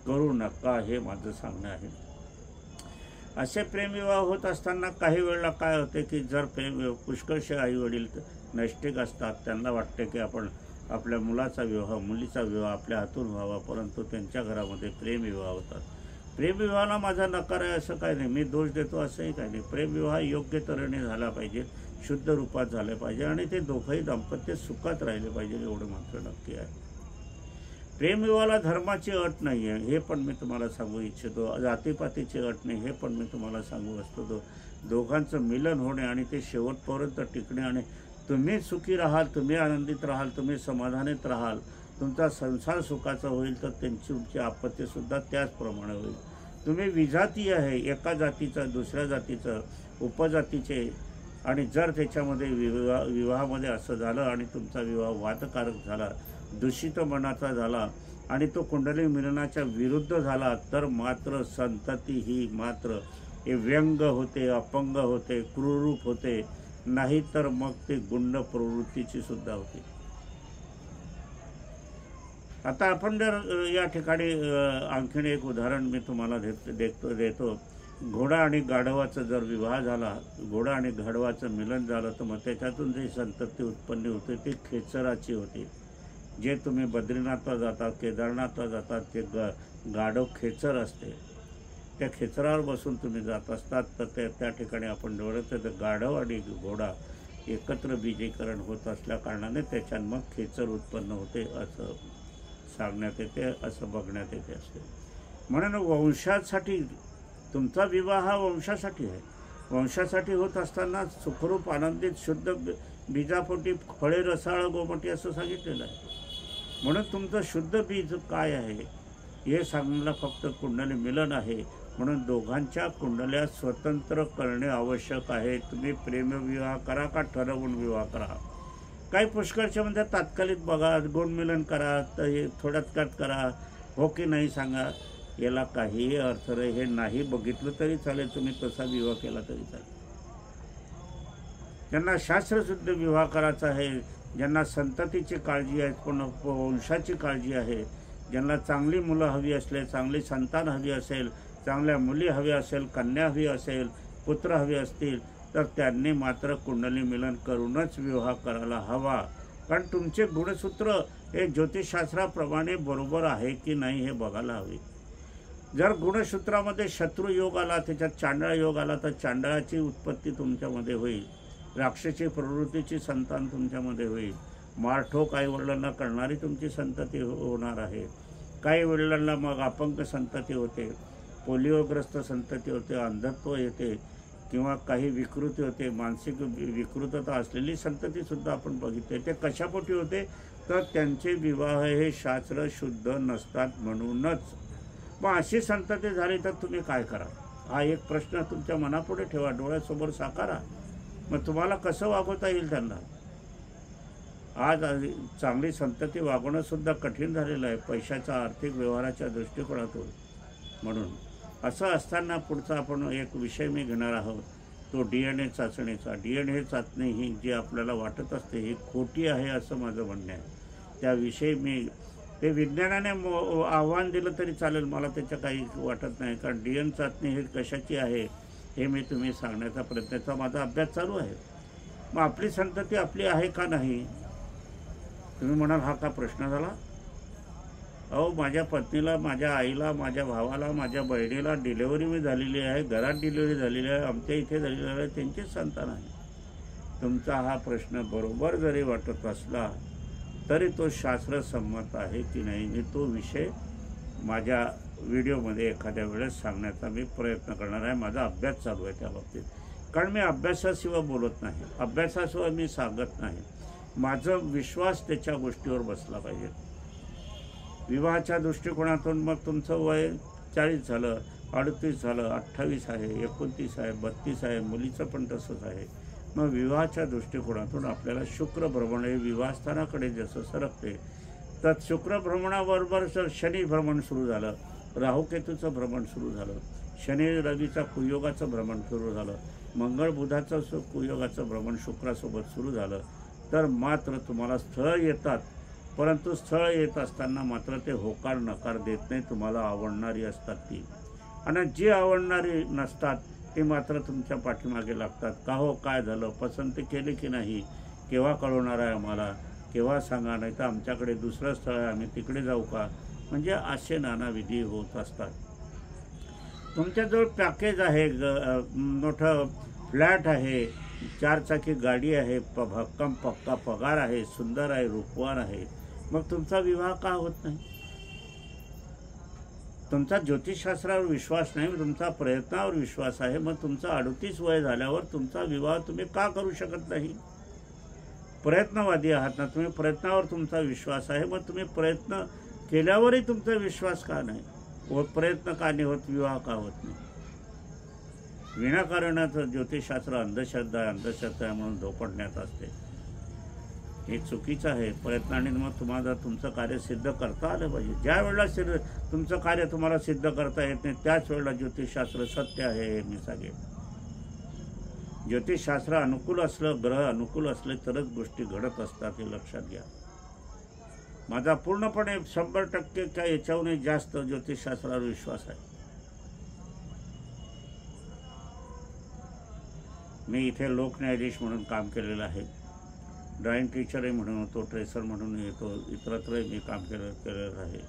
करू नका, हे माझं सांगणं आहे. असे प्रेमविवाह होत असताना काही वेळेला काय होते की जर पुष्कळशे आईवडील नैष्टिक असतात, त्यांना वाटते की आपण आपल्या मुलाचा विवाह, मुलीचा विवाह आपल्या हातून व्हावा, परंतु त्यांच्या घरामध्ये प्रेमविवाह होतात. प्रेमविवाहाला माझा नकार आहे असं काही नाही, मी दोष देतो असंही काही नाही. प्रेमविवाह योग्य तऱ्हेने झाला पाहिजे, शुद्ध रूपात झाले पाहिजे आणि ते दोघंही दाम्पत्य सुखात राहिले पाहिजे, एवढं मात्र नक्की आहे. प्रेमविवाहाला धर्माची अट नाही आहे, हे पण मी तुम्हाला सांगू इच्छितो. जातीपातीची अट नाही, हे पण मी तुम्हाला सांगू असतो. दोघांचं मिलन होणे आणि ते शेवटपर्यंत टिकणे आणि तुम्ही सुखी राहाल, तुम्ही आनंदित राहाल, तुम्ही समाधानित राहाल, तुमचा संसार सुखाचा होईल, तर तुमची आपत्तीसुद्धा त्याचप्रमाणे होईल. तुम्ही विजातीय आहे, एका जातीचं दुसऱ्या जातीचं उपजातीचे, आणि जर त्याच्यामध्ये विवाहामध्ये असं झालं आणि तुमचा विवाह वादकारक झाला, दूषित मनाचा झाला आणि तो कुंडली मिलनाच्या विरुद्ध झाला, तर मात्र संतती ही मात्र हे व्यंग होते, अपंग होते, क्रूररूप होते, नाही तर मग ते गुंड प्रवृत्तीची सुद्धा होते. आता आपण जर या ठिकाणी आणखीन एक उदाहरण मी तुम्हाला देतो. घोडा आणि गाढवाचा जर विवाह झाला, घोडा आणि गाढवाचं मिलन झालं, तर मग त्याच्यातून जी संतती उत्पन्न होते ती खेचराची होती. जे तुम्ही बद्रीनाथला जातात, केदारनाथला जातात, ते गाढव खेचर असते. त्या खेचरावर बसून तुम्ही जात असतात, तर त्या ठिकाणी आपण डोळ्यात तर गाढव आणि घोडा एकत्र बीजीकरण होत असल्या कारणाने त्याच्यात मग खेचर उत्पन्न होते असं सांगण्यात येते, असं बघण्यात येते असते. म्हणून वंशासाठी तुमचा विवाह हा वंशासाठी आहे. वंशासाठी होत असताना सुखरूप आनंदित शुद्ध बीजापोटी फळे रसाळ गोमटी असं सांगितलेलं आहे. म्हणून तुमचं शुद्ध बीज काय आहे हे सांगण्याला फक्त कुंडली मिलन आहे. म्हणून दोघांच्या कुंडल्या स्वतंत्र करणे आवश्यक आहे. तुम्ही प्रेमविवाह करा का ठरवून विवाह करा. काही पुष्कळच्या म्हणजे तात्कालिक बघा, गुणमिलन करा, हे थोड्यात काट करा, हो की नाही सांगा. याला काहीही अर्थ नाही. हे नाही बघितलं तरी चालेल, तुम्ही तसा विवाह केला तरी चालेल. ज्यांना शास्त्रशुद्ध विवाह करायचा आहे, ज्यांना संततीची काळजी आहे, पण वंशाची काळजी आहे, ज्यांना चांगली मुलं हवी असले, चांगली संतान हवी असेल, चांगल्या मुली हव्या असेल, कन्या हवी असेल, पुत्र हवे असतील, तर त्यांनी मात्र कुंडली मिलन करूनच विवाह करायला हवा. कारण तुमचे गुणसूत्र हे ज्योतिषशास्त्राप्रमाणे बरोबर आहे की नाही हे बघायला हवे. जर गुणसूत्रामध्ये शत्रू योग आला, त्याच्यात चांडळ योग आला, तर चांडळाची उत्पत्ती तुमच्यामध्ये होईल, राक्षसी प्रवृत्तीची संतान तुमच्यामध्ये होईल, मारठोक आई वडिलांना करणारी तुमची संतती होणार आहे. काही वडिलांना मग अपंग संतती होते, पोलिओग्रस्त संतती होते, अंधत्व येते, किंवा काही विकृती होते, मानसिक विकृतता असलेली संततीसुद्धा आपण बघितले. ते कशापोटी होते तर त्यांचे विवाह हे शास्त्र शुद्ध नसतात म्हणूनच. मग अशी संतती झाली तर तुम्ही काय करा, हा एक प्रश्न तुमच्या मनापुढे ठेवा, डोळ्यासमोर साकारा. मग तुम्हाला कसं वागवता येईल त्यांना. आज चांगली संतती वागवणंसुद्धा कठीण झालेलं आहे पैशाच्या आर्थिक व्यवहाराच्या दृष्टिकोनातून. म्हणून असं असताना पुढचा आपण एक विषय मी घेणार आहोत, तो DNA चाचणीचा. DNA चाचणी ही जी आपल्याला वाटत असते ही खोटी आहे असं माझं म्हणणं आहे. त्याविषयी मी ते विज्ञानाने आव्हान दिलं तरी चालेल, मला त्याचं काही वाटत नाही. कारण DNA चाचणी ही कशाची आहे हे मी तुम्ही सांगण्याचा प्रयत्नाचा माझा अभ्यास चालू आहे. मग आपली संतती आपली आहे का नाही, तुम्ही म्हणाल हा का प्रश्न झाला. अहो, माझ्या पत्नीला, माझ्या आईला, माझ्या भावाला, माझ्या बहिणीला डिलेवरी मी झालेली आहे, घरात डिलेवरी झालेली आहे, आमच्या इथे झालेली आहे, त्यांचीच संतान आहे. तुमचा हा प्रश्न बरोबर जरी वाटत असला तरी तो शास्त्रसंमत आहे की नाही मी तो विषय माझ्या व्हिडिओमध्ये एखाद्या वेळेस सांगण्याचा मी प्रयत्न करणार आहे. माझा अभ्यास चालू आहे त्या बाबतीत. कारण मी अभ्यासाशिवाय बोलत नाही, अभ्यासाशिवाय मी सांगत नाही. माझा विश्वास त्याच्या गोष्टीवर बसला पाहिजे. विवाहाच्या दृष्टिकोनातून मग तुमचं वय 40 झालं, 38 झालं, 28 आहे, 29 आहे, 32 आहे, मुलीचं पण तसंच आहे. मग विवाहाच्या दृष्टिकोनातून आपल्याला शुक्रभ्रमण हे विवाहस्थानाकडे जसं सरकते, तर शुक्रभ्रमणाबरोबर शनी भ्रमण सुरू झालं, राहुकेतूचं भ्रमण सुरू झालं, शनी रवीचा कुयोगाचं भ्रमण सुरू झालं, मंगळ बुधाचं कुयोगाचं भ्रमण शुक्रासोबत सुरू झालं, तर मात्र तुम्हाला स्थळ येतात. परंतु स्थळ येत असताना मात्र ते होकार नकार देत नाही, तुम्हाला आवडणारी असतात ती. आणि जी आवडणारी नसतात ते मात्र तुमच्या पाठीमागे लागतात. का हो, काय झालं, पसंती केली की नाही, केव्हा कळवणार आहे आम्हाला, केव्हा सांगा, नाही तर आमच्याकडे दुसरं स्थळ आहे आम्ही तिकडे जाऊ का. म्हणजे असे नानाविधी होत असतात. तुमच्याजवळ पॅकेज आहे, मोठं फ्लॅट आहे, 4 चाकी गाडी आहे, भक्कम पक्का पगार आहे, सुंदर आहे, रूपवान आहे, मग तुमचा विवाह का होत नाही. तुमचा ज्योतिषशास्त्रावर विश्वास नाही, तुमचा प्रयत्नावर विश्वास आहे. मग तुमचा 38 वय झाल्यावर तुमचा विवाह तुम्ही का करू शकत नाही. प्रयत्नवादी आहात ना तुम्ही, प्रयत्नावर तुमचा विश्वास आहे. मग तुम्ही प्रयत्न केल्यावरही तुमचा विश्वास का नाही व प्रयत्न का नाही होत, विवाह का होत नाही. विनाकारणाचं ज्योतिषशास्त्र अंधश्रद्धा आहे म्हणून धोपटण्यात असते, हे चुकीचं आहे. प्रयत्नाने मग तुम्हाला तुमचं कार्य सिद्ध करता आलं पाहिजे. ज्या वेळेला तुमचं कार्य तुम्हाला सिद्ध करता येत नाही त्याच वेळेला ज्योतिषशास्त्र सत्य आहे हे मी सांगेन. ज्योतिषशास्त्र अनुकूल असलं, ग्रह अनुकूल असले तरच गोष्टी घडत असतात, हे लक्षात घ्या. माझा पूर्णपणे 100% काय याच्याहूनही जास्त ज्योतिषशास्त्रावर विश्वास आहे. मी इथे लोक न्यायाधीश म्हणून काम केलेलं आहे, ड्रॉइंग टीचरही म्हणून होतो, ट्रेसर म्हणून येतो, इतरत्रही मी काम केलेलं आहे.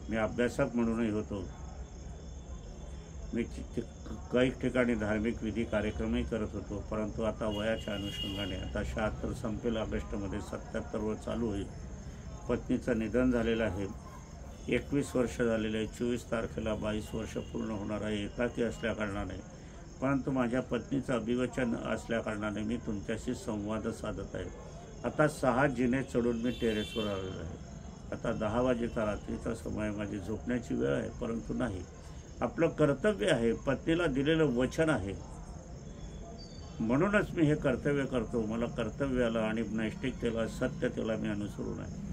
मी अभ्यासक म्हणूनही होतो. मी काही ठिकाणी धार्मिक विधी कार्यक्रमही करत होतो. परंतु आता वयाच्या अनुषंगाने आता 76 संपेल, ऑगस्टमध्ये 77 वर चालू होईल. पत्नीचं निधन झालेलं आहे. 21 वर्ष झालेले आहे, 24 तारखेला 22 वर्ष पूर्ण होणार आहे. एकाकी असल्याकारणाने, परंतु माझ्या पत्नीचं अभिवचन असल्याकारणाने मी तुमच्याशी संवाद साधत आहे. आता 6 जिने चढून मी टेरेसवर आलेलो आहे. आता 10 वाजेचा रात्रीचा समय, माझी झोपण्याची वेळ आहे, परंतु नाही, आपलं कर्तव्य आहे, पत्नीला दिलेलं वचन आहे, म्हणूनच मी हे कर्तव्य करतो. मला कर्तव्याला आणि नैष्टिकतेला, सत्यतेला मी अनुसरून आहे.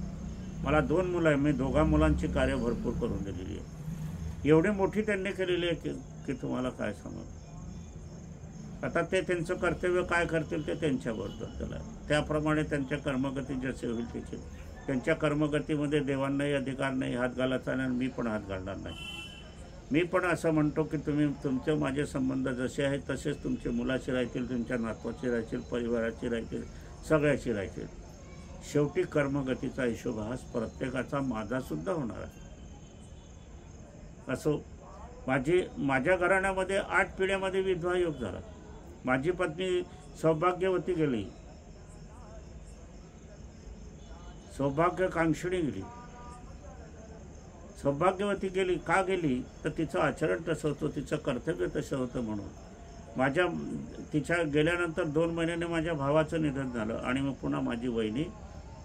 मला 2 मुलं आहे, मी 2 मुलांची कार्य भरपूर करून दिलेली आहे. एवढी मोठी त्यांनी केलेली आहे की तुम्हाला काय सांगू. आता ते त्यांचं कर्तव्य काय करतील ते त्यांच्याबरोबर त्याला, त्याप्रमाणे त्यांच्या कर्मगती जसे होईल त्याचे. त्यांच्या कर्मगतीमध्ये देवांनाही अधिकार नाही हात घालायचा, आणि मी पण हात घालणार नाही. मी पण असं म्हणतो की तुम्ही तुमचे माझे संबंध जसे आहेत तसेच तुमचे मुलाशी राहतील, तुमच्या नातवाची राहतील, परिवाराची राहतील, सगळ्याची राहतील. शेवटी कर्मगतीचा हिशोब हा प्रत्येकाचा माझासुद्धा होणार आहे. असो, माझ्या घराण्यामध्ये 8 पिढ्यामध्ये विधवा योग झाला. माझी पत्नी सौभाग्यवती गेली, सौभाग्यकांक्षिणी गेली. सौभाग्यवती गेली का गेली तर तिचं आचरण तसं होतं, तिचं कर्तव्य तसं होतं. म्हणून तिच्या गेल्यानंतर 2 महिन्याने माझ्या भावाचं निधन झालं आणि मग पुन्हा माझी वहिनी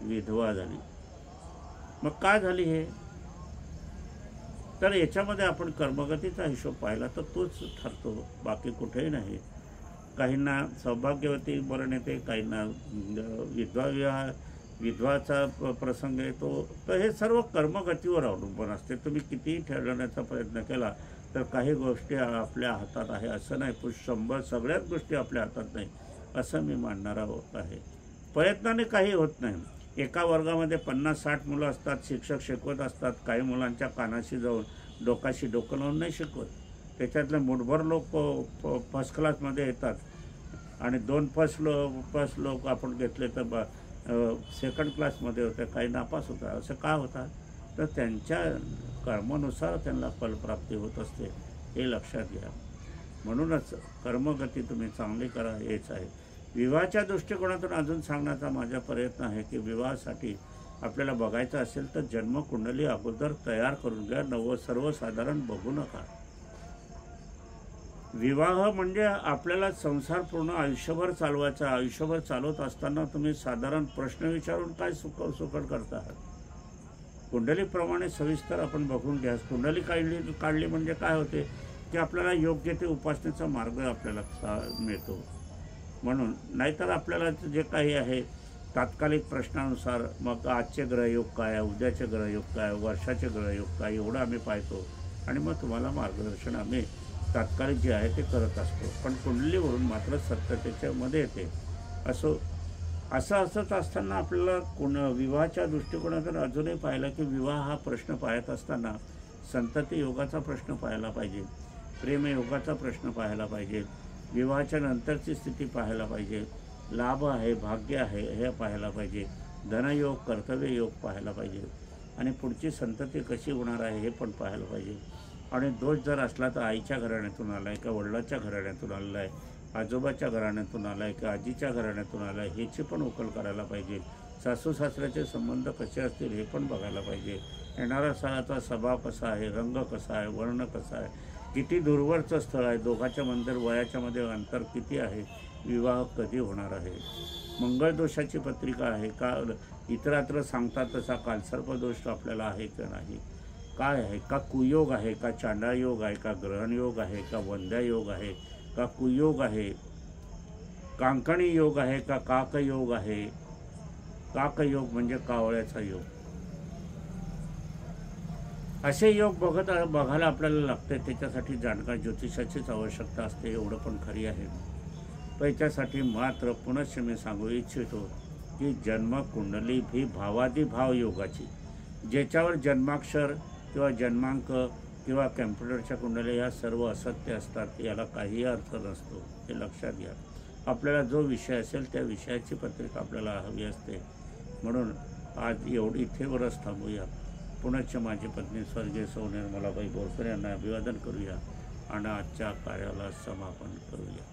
विधवा झाली. मग काय झाली हे, तर याच्यामध्ये आपण कर्मगतीचा हिशोब पाहिला तर तोच ठरतो, बाकी कुठेही नाही. काहींना सौभाग्यवती मरण येते, काहींना विधवाचा प्रसंग येतो. तर हे सर्व कर्मगतीवर अवलंबून असते. तुम्ही कितीही ठरवण्याचा प्रयत्न केला तर काही गोष्टी आपल्या हातात आहे असं नाही, 100 सगळ्याच गोष्टी आपल्या हातात नाही असं मी मानणारा आहे. प्रयत्नाने काही होत नाही. एका वर्गामध्ये 50-60 मुलं असतात, शिक्षक शिकवत असतात, काही मुलांच्या कानाशी जाऊन डोकाशी डोकं लावून नाही शिकवत. त्याच्यातले मुठभर लोक फर्स्ट क्लासमध्ये येतात आणि 2 फर्स्ट लोक आपण घेतले तर सेकंड क्लासमध्ये होते, काही नापास होता. असं का होता तर त्यांच्या कर्मानुसार त्यांना फलप्राप्ती होत असते, हे लक्षात घ्या. म्हणूनच कर्मगती तुम्ही चांगली करा हेच आहे. विवाहाच्या दृष्टिकोनातून अजून सांगण्याचा माझा प्रयत्न आहे की विवाहासाठी आपल्याला बघायचं असेल तर जन्मकुंडली अगोदर तयार करून घ्या, सर्वसाधारण बघू नका. विवाह म्हणजे आपल्याला संसार पूर्ण आयुष्यभर चालवायचा. आयुष्यभर चालवत असताना तुम्ही साधारण प्रश्न विचारून काय सुकड करता आहात. कुंडलीप्रमाणे सविस्तर आपण बघून घ्या. कुंडली काढली म्हणजे काय होते की आपल्याला योग्य ते उपासनेचा मार्ग आपल्याला मिळतो. म्हणून नाहीतर आपल्याला जे काही आहे तात्कालिक प्रश्नानुसार मग आजचे ग्रहयोग काय, उद्याचे ग्रहयोग काय, वर्षाचे ग्रहयोग काय, एवढं आम्ही पाहतो आणि मग तुम्हाला मार्गदर्शन आम्ही तात्कालिक जे आहे ते करत असतो. पण कुंडलीवरून मात्र सत्यतेच्या मध्ये येते. असंच असताना आपल्याला विवाहाच्या दृष्टिकोनातून अजूनही पाहिलं की विवाह हा प्रश्न पाहत असताना संतती योगाचा प्रश्न पाहायला पाहिजे, प्रेमयोगाचा प्रश्न पाहायला पाहिजे, विवाहाच्या नंतरची स्थिती पाहायला पाहिजे, लाभ आहे, भाग्य आहे हे पाहायला पाहिजे, धनयोग, कर्तव्ययोग पाहायला पाहिजे आणि पुढची संतती कशी होणार आहे हे पण पाहायला पाहिजे. आणि दोष जर असला तर आईच्या घराण्यातून आला आहे का वडिलाच्या घराण्यातून आलेला आहे, आजोबाच्या घराण्यातून आला आहे का आजीच्या घराण्यातून आला आहे ह्याची पण उकल करायला पाहिजे. सासू सासऱ्याचे संबंध कसे असतील हे पण बघायला पाहिजे. येणारा सणाचा स्वभाव कसा आहे, रंग कसा आहे, वर्ण कसा आहे, किती दूरवरचं स्थळ आहे, दोघांच्या मंदिर वयाच्या मध्ये अंतर किती आहे, विवाह कधी होणार आहे, मंगळदोषाची पत्रिका आहे का, इतरात्र सांगतात तसा कालसर्पदोष आपल्याला आहे का नाही, काय आहे का, कुयोग आहे का, चांडाळ योग आहे का, ग्रहणयोग आहे का, वंद्या योग आहे का, कुयोग आहे, कांकणी योग आहे का, काकयोग आहे. काकयोग म्हणजे कावळ्याचा योग. असे योग बघायला आपल्याला लागते. त्याच्यासाठी जाणकार ज्योतिषाचीच आवश्यकता असते, एवढं पण खरी आहे. त्याच्यासाठी मात्र पुनश्च मी सांगू इच्छितो की जन्मकुंडली भी भावादिभाव योगाची, ज्याच्यावर जन्माक्षर किंवा जन्मांक किंवा कॅम्प्युटरच्या कुंडल्या या सर्व असत्य असतात, याला काही अर्थ नसतो, हे लक्षात घ्या. आपल्याला जो विषय असेल त्या विषयाची पत्रिका आपल्याला हवी असते. म्हणून आज इथेवरच थांबूया. पुनश्च माझी पत्नी स्वर्गीय सौ निर्मलाबाई बोरकर यांना अभिवादन करूया आणि आजच्या कार्याला समापन करूया.